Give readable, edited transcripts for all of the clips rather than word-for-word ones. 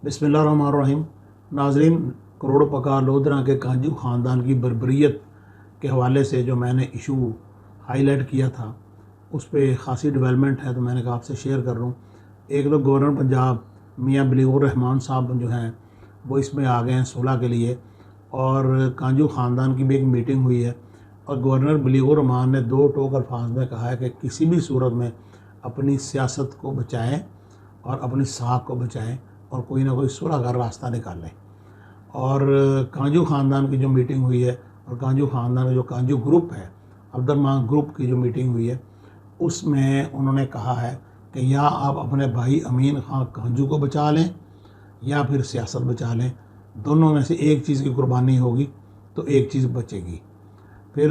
बिस्मिल्लाहिर्रहमानिर्रहीम। नाजरीन, करोड़ पका लोधरा के कांजू ख़ानदान की बर्बरियत के हवाले से जो मैंने इशू हाईलाइट किया था उस पर ख़ासी डेवलपमेंट है, तो मैंने कहा आपसे शेयर कर लूँ। एक तो गवर्नर पंजाब मियाँ बलीगुर रहमान साहब जो हैं वो इसमें आ गए हैं सुलह के लिए, और कांजू ख़ानदान की भी एक मीटिंग हुई है और गवर्नर बलीगुर रहमान ने दो टोक अल्फाज में कहा है कि किसी भी सूरत में अपनी सियासत को बचाएं और अपनी साख को बचाएं और कोई ना कोई सुलह का रास्ता निकालें। और कांजू ख़ानदान की जो मीटिंग हुई है और कांजू ख़ानदान का जो कांजू ग्रुप है, अब्दुर्रहमान ग्रुप की जो मीटिंग हुई है, उसमें उन्होंने कहा है कि या आप अपने भाई अमीन ख़ान कांजू को बचा लें या फिर सियासत बचा लें, दोनों में से एक चीज़ की कुर्बानी होगी तो एक चीज़ बचेगी। फिर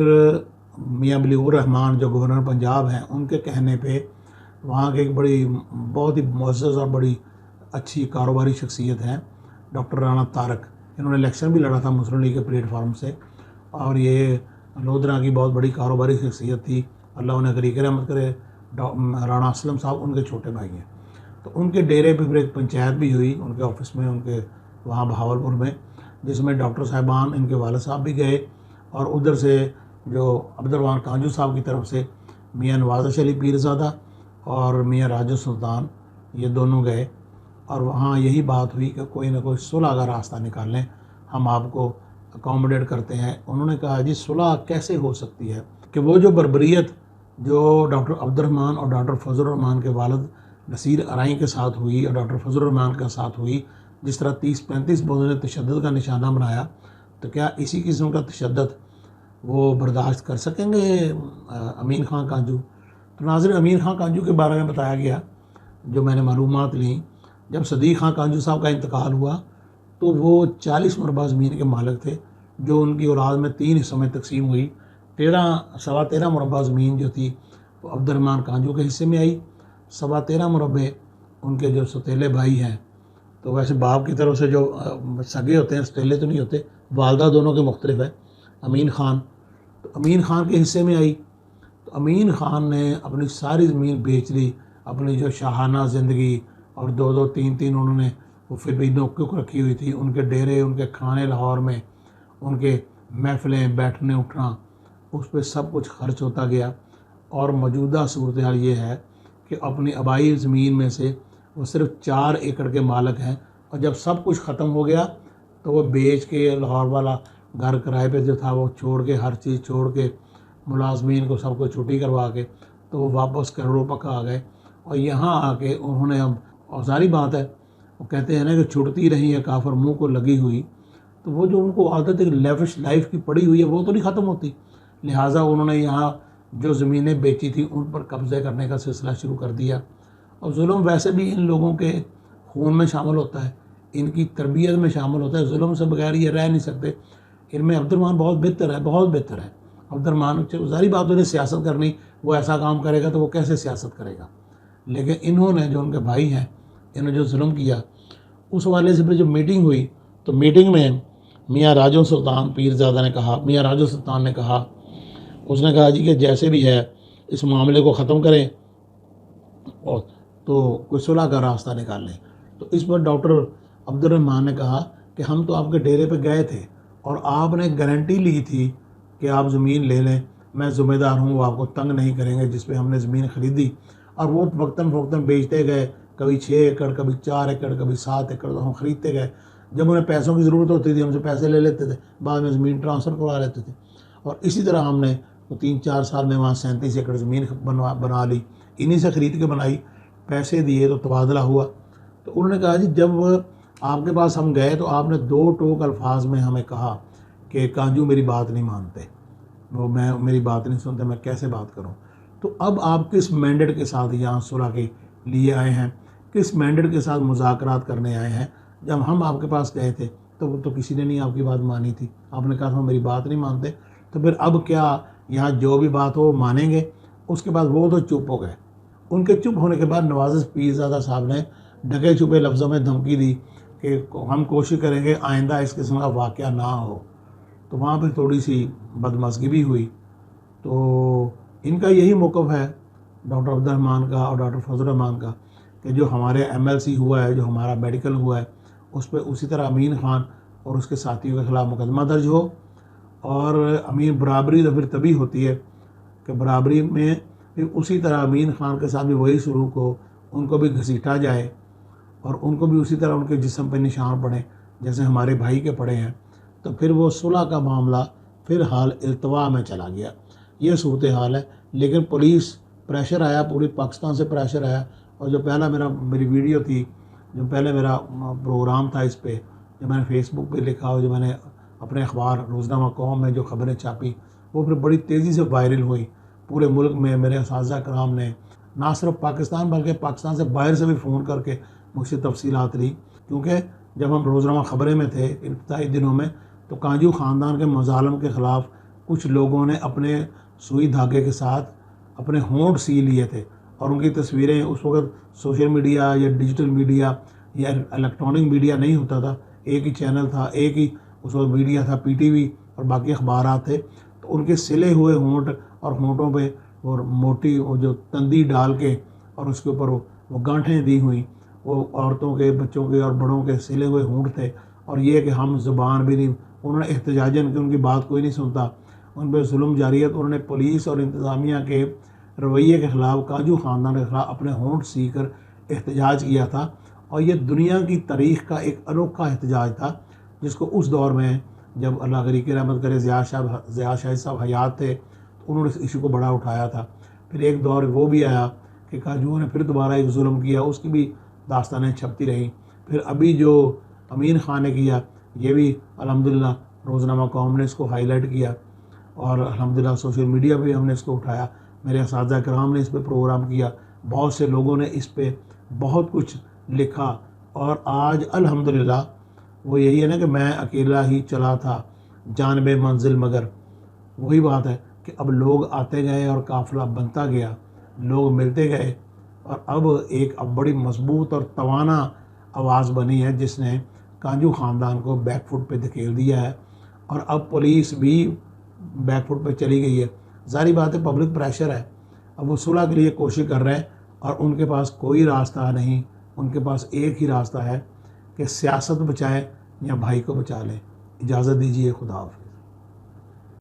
मियाँ बलीगुर रहमान जो गवर्नर पंजाब हैं, उनके कहने पे वहाँ के एक बड़ी बहुत ही मुअज़्ज़ज़ और बड़ी अच्छी कारोबारी शख्सियत है डॉक्टर राना तारक। इन्होंने इलेक्शन भी लड़ा था मुस्लिम लीग के प्लेटफार्म से और ये लोधरा की बहुत बड़ी कारोबारी शख्सियत थी। अल्लाह उन्हें करीक रहमत करे। राना असलम साहब उनके छोटे भाई हैं। तो उनके डेरे पे फिर एक पंचायत भी हुई उनके ऑफिस में, उनके वहाँ बहावलपुर में, जिसमें डॉक्टर साहिबान इनके वालिद साहब भी गए और उधर से जो अब्दुर्रहमान कांजू साहब की तरफ से मियाँ नवाज़ अली पीरज़ादा और मियाँ राजू सुल्तान, ये दोनों गए और वहाँ यही बात हुई कि कोई ना कोई सुलह का रास्ता निकालें, हम आपको अकोमोडेट करते हैं। उन्होंने कहा जी सुलह कैसे हो सकती है कि वो जो बर्बरियत जो डॉक्टर अब्दुर्रहमान और डॉक्टर फजल रहमान के वालिद नसीर अराई के साथ हुई और डॉक्टर फजल रहमान के साथ हुई, जिस तरह 30-35 लोगों ने तशद्दुद का निशाना बनाया, तो क्या इसी किस्म का तशद्दुद वो बर्दाश्त कर सकेंगे अमीन ख़ान कांजू? तो नाज़रीन, अमीन ख़ान कांजू के बारे में बताया गया, जो मैंने मालूमात ली, जब सदीक़ ख़ान कांजू साहब का इंतकाल हुआ तो वो 40 मरबा ज़मीन के मालिक थे, जो उनकी औलाद में 3 हिस्सों में तकसीम हुई। 13 मरबा ज़मीन जो थी वो अब्दुर्रहमान कांजू के हिस्से में आई, 13.25 मरबे उनके जो सौतेले भाई हैं, तो वैसे बाप की तरफ से जो सगे होते हैं सौतेले तो नहीं होते, वालदा दोनों के मुख्तलिफ है, अमीन ख़ान, तो अमीन ख़ान के हिस्से में आई। तो अमीन ख़ान ने अपनी सारी ज़मीन बेच ली, अपनी जो शाहाना ज़िंदगी और 2-2 3-3 उन्होंने वो फिर भी नौकरी रखी हुई थी, उनके डेरे, उनके खाने लाहौर में, उनके महफ़िलें, बैठने उठना, उस पर सब कुछ खर्च होता गया। और मौजूदा सूरत हाल ये है कि अपनी आबाई ज़मीन में से वो सिर्फ 4 एकड़ के मालिक हैं, और जब सब कुछ ख़त्म हो गया तो वो बेच के लाहौर वाला घर किराए पे जो था वो छोड़ के, हर चीज़ छोड़ के, मुलाजमीन को सबको छुट्टी करवा के, तो वो वापस करोड़ों पका आ गए। और यहाँ आके उन्होंने अब, और सारी बात है, वो कहते हैं ना कि छुटती रही है काफर मुंह को लगी हुई, तो वो जो उनको आदत एक लेविश लाइफ की पड़ी हुई है वो तो नहीं ख़त्म होती। लिहाजा उन्होंने यहाँ जो ज़मीनें बेची थी उन पर कब्ज़े करने का सिलसिला शुरू कर दिया। और जुल्म वैसे भी इन लोगों के खून में शामिल होता है, इनकी तरबियत में शामिल होता है, जुल्म से बगैर ये रह नहीं सकते। इनमें अब्दुर्रहमान बहुत बेहतर है, बहुत बेहतर है। अब्दुर्रहमान सारी बात उन्हें सियासत करनी, वो ऐसा काम करेगा तो वो कैसे सियासत करेगा, लेकिन इन्होंने जो उनके भाई हैं, इन्होंने जो जुल्म किया, उस वाले से फिर जो मीटिंग हुई, तो मीटिंग में मियाँ राजू सुल्तान पीरज़ादा ने कहा, मियाँ राजू सुल्तान ने कहा, उसने कहा जी कि जैसे भी है इस मामले को ख़त्म करें और तो कोई सुलह का रास्ता निकाल लें। तो इस पर डॉक्टर अब्दुर्रहमान ने कहा कि हम तो आपके डेरे पे गए थे और आपने गारंटी ली थी कि आप ज़मीन ले लें, मैं ज़िम्मेदार हूँ, वो आपको तंग नहीं करेंगे, जिस पे हमने ज़मीन ख़रीदी। और वो वक्तन फ़वक्तन बेचते गए, कभी 6 एकड़, कभी 4 एकड़, कभी 7 एकड़, तो हम ख़रीदते गए। जब उन्हें पैसों की ज़रूरत होती थी हमसे पैसे ले लेते थे, बाद में ज़मीन ट्रांसफ़र करवा लेते थे। और इसी तरह हमने 3-4 साल में वहाँ 37 एकड़ ज़मीन बना ली, इन्हीं से ख़रीद के बनाई, पैसे दिए तो तबादला हुआ। तो उन्होंने कहा जी जब आपके पास हम गए तो आपने 2 टोक अल्फाज में हमें कहा कि कांजू मेरी बात नहीं मानते, वो मेरी बात नहीं सुनते, मैं कैसे बात करूं। तो अब आप किस मैंडेट के साथ यहाँ सुलह के लिए आए हैं, किस मैंडेट के साथ मुज़ाकरात करने आए हैं? जब हम आपके पास गए थे तो किसी ने नहीं आपकी बात मानी थी, आपने कहा था मेरी बात नहीं मानते, तो फिर अब क्या यहाँ जो भी बात हो मानेंगे? उसके बाद वो तो चुप हो गए। उनके चुप होने के बाद नवाज़ पीरज़ादा साहब ने ढके छुपे लफ्ज़ों में धमकी दी कि हम कोशिश करेंगे आइंदा इस किस्म का वाक़या ना हो। तो वहाँ पर थोड़ी सी बदमज़गी भी हुई। तो इनका यही मौक़िफ़ है डॉक्टर अब्दुर्रहमान का और डॉक्टर फजल रहमान का कि जो हमारे MLC हुआ है, जो हमारा मेडिकल हुआ है, उस पर उसी तरह अमीन ख़ान और उसके साथियों के ख़िलाफ़ मुकदमा दर्ज हो। और अमीन बराबरी तो फिर तभी होती है कि बराबरी में फिर उसी तरह अमीन ख़ान के साथ भी वही सलूक हो, उनको भी घसीटा जाए और उनको भी उसी तरह उनके जिस्म पे निशान पड़े जैसे हमारे भाई के पड़े हैं। तो फिर वो सुलह का मामला फिर हाल इल्तवा में चला गया। ये सूरत हाल है। लेकिन पुलिस प्रेशर आया, पूरी पाकिस्तान से प्रेशर आया। और जो पहला मेरी वीडियो थी, जो पहले मेरा प्रोग्राम था इस पे, जो मैंने फेसबुक पे लिखा और जो मैंने अपने अखबार रोज़नामा कौम में जो खबरें छापी, वो फिर बड़ी तेज़ी से वायरल हुई। पूरे मुल्क में मेरे असातिज़ा कराम ने, ना सिर्फ पाकिस्तान बल्कि पाकिस्तान से बाहर से भी फ़ोन करके मुझसे तफसीलात ली। क्योंकि जब हम रोज़नामा ख़बरें में थे इब्तिदाई दिनों में, तो कांजू ख़ानदान के मज़ालम के ख़िलाफ़ कुछ लोगों ने अपने सुई धागे के साथ अपने होंठ सी लिए थे और उनकी तस्वीरें, उस वक्त सोशल मीडिया या डिजिटल मीडिया या इलेक्ट्रॉनिक मीडिया नहीं होता था, एक ही चैनल था, एक ही उस वक्त मीडिया था, पीटीवी और बाकी अखबारात थे। तो उनके सिले हुए होंठ और होंठों पे और मोटी वो जो तंदी डाल के और उसके ऊपर वो गांठें दी हुई, वो औरतों के, बच्चों के और बड़ों के सिले हुए होंठ थे। और ये कि हम ज़ुबान भी नहीं, उन्होंने एहतजाजन कि उनकी बात कोई नहीं सुनता, उन पर जुल्म जारी है। तो उन्होंने पुलिस और इंतज़ामिया के रवैये के ख़िलाफ़, काजू ख़ानदान के ख़िलाफ़ अपने होंठ सी कर एहतजाज किया था। और ये दुनिया की तारीख़ का एक अनोखा एहतजाज था, जिसको उस दौर में जब अल्लाह गरी की रहमत करे ज़िया शाहिद साहब हयात थे, तो उन्होंने इस इशू को बड़ा उठाया था। फिर एक दौर वो भी आया कि काजूओं ने फिर दोबारा एक जुल्म किया, उसकी भी दास्तानें छपती रहीं। फिर अभी जो अमीन ख़ान ने किया, ये भी अल्हम्दुलिल्लाह रोज़नामा कौम ने इसको हाईलाइट किया और अल्हम्दुलिल्लाह सोशल मीडिया पे हमने इसको उठाया। मेरे असातिज़ा कराम ने इस पे प्रोग्राम किया, बहुत से लोगों ने इस पे बहुत कुछ लिखा। और आज अल्हम्दुलिल्लाह वो यही है ना कि मैं अकेला ही चला था जानबे मंजिल, मगर वही बात है कि अब लोग आते गए और काफ़िला बनता गया, लोग मिलते गए और अब बड़ी मजबूत और तवाना आवाज़ बनी है जिसने कांजू ख़ानदान को बैकफुट पे धकेल दिया है। और अब पुलिस भी बैकफुट पे चली गई है। ज़ाहिर बात है, पब्लिक प्रेशर है। अब वो सुलह के लिए कोशिश कर रहे हैं और उनके पास कोई रास्ता नहीं, उनके पास एक ही रास्ता है कि सियासत बचाएं या भाई को बचा लें। इजाज़त दीजिए, खुदा हाफ़िज़।